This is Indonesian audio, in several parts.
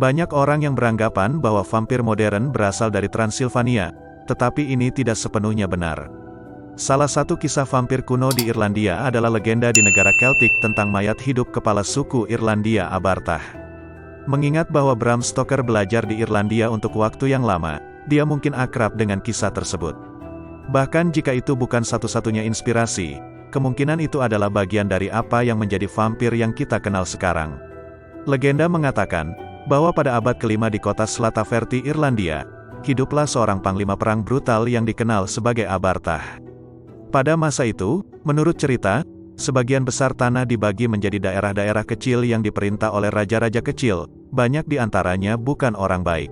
Banyak orang yang beranggapan bahwa vampir modern berasal dari Transilvania, tetapi ini tidak sepenuhnya benar. Salah satu kisah vampir kuno di Irlandia adalah legenda di negara Celtic tentang mayat hidup kepala suku Irlandia Abartah. Mengingat bahwa Bram Stoker belajar di Irlandia untuk waktu yang lama, dia mungkin akrab dengan kisah tersebut. Bahkan jika itu bukan satu-satunya inspirasi, kemungkinan itu adalah bagian dari apa yang menjadi vampir yang kita kenal sekarang. Legenda mengatakan bahwa pada abad kelima di kota Slataverty, Irlandia, hiduplah seorang panglima perang brutal yang dikenal sebagai Abartah. Pada masa itu, menurut cerita, sebagian besar tanah dibagi menjadi daerah-daerah kecil yang diperintah oleh raja-raja kecil, banyak di antaranya bukan orang baik.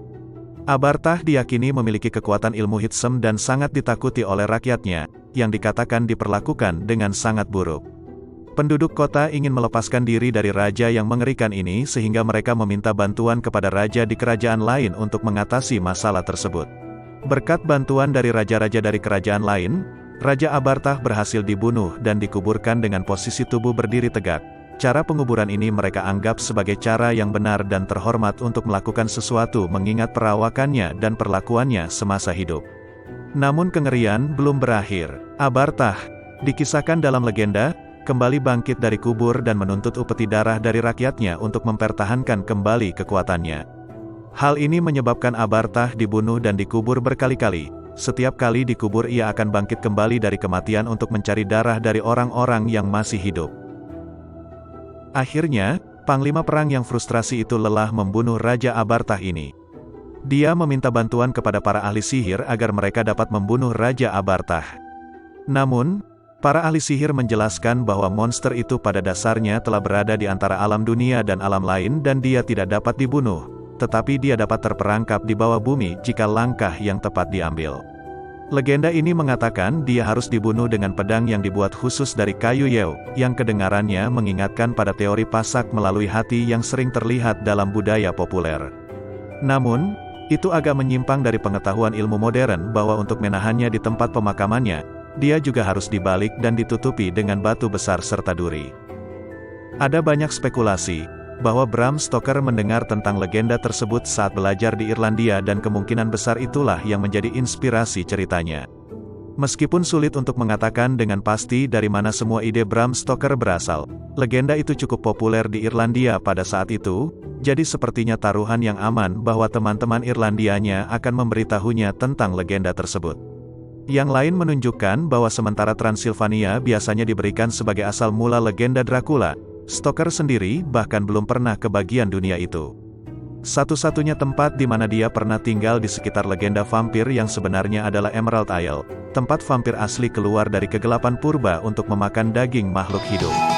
Abartah diyakini memiliki kekuatan ilmu hitsem dan sangat ditakuti oleh rakyatnya, yang dikatakan diperlakukan dengan sangat buruk. Penduduk kota ingin melepaskan diri dari raja yang mengerikan ini sehingga mereka meminta bantuan kepada raja di kerajaan lain untuk mengatasi masalah tersebut. Berkat bantuan dari raja-raja dari kerajaan lain, Raja Abartah berhasil dibunuh dan dikuburkan dengan posisi tubuh berdiri tegak. Cara penguburan ini mereka anggap sebagai cara yang benar dan terhormat untuk melakukan sesuatu mengingat perawakannya dan perlakuannya semasa hidup. Namun kengerian belum berakhir. Abartah, dikisahkan dalam legenda, kembali bangkit dari kubur dan menuntut upeti darah dari rakyatnya untuk mempertahankan kembali kekuatannya. Hal ini menyebabkan Abartah dibunuh dan dikubur berkali-kali. Setiap kali dikubur ia akan bangkit kembali dari kematian untuk mencari darah dari orang-orang yang masih hidup. Akhirnya, panglima perang yang frustrasi itu lelah membunuh Raja Abartah ini. Dia meminta bantuan kepada para ahli sihir agar mereka dapat membunuh Raja Abartah. Namun, para ahli sihir menjelaskan bahwa monster itu pada dasarnya telah berada di antara alam dunia dan alam lain dan dia tidak dapat dibunuh. Tetapi dia dapat terperangkap di bawah bumi jika langkah yang tepat diambil. Legenda ini mengatakan dia harus dibunuh dengan pedang yang dibuat khusus dari kayu yew, yang kedengarannya mengingatkan pada teori pasak melalui hati yang sering terlihat dalam budaya populer. Namun, itu agak menyimpang dari pengetahuan ilmu modern bahwa untuk menahannya di tempat pemakamannya, dia juga harus dibalik dan ditutupi dengan batu besar serta duri. Ada banyak spekulasi bahwa Bram Stoker mendengar tentang legenda tersebut saat belajar di Irlandia dan kemungkinan besar itulah yang menjadi inspirasi ceritanya. Meskipun sulit untuk mengatakan dengan pasti dari mana semua ide Bram Stoker berasal, legenda itu cukup populer di Irlandia pada saat itu, jadi sepertinya taruhan yang aman bahwa teman-teman Irlandianya akan memberitahunya tentang legenda tersebut. Yang lain menunjukkan bahwa sementara Transilvania biasanya diberikan sebagai asal mula legenda Dracula, Stoker sendiri bahkan belum pernah ke bagian dunia itu. Satu-satunya tempat di mana dia pernah tinggal di sekitar legenda vampir yang sebenarnya adalah Emerald Isle, tempat vampir asli keluar dari kegelapan purba untuk memakan daging makhluk hidup.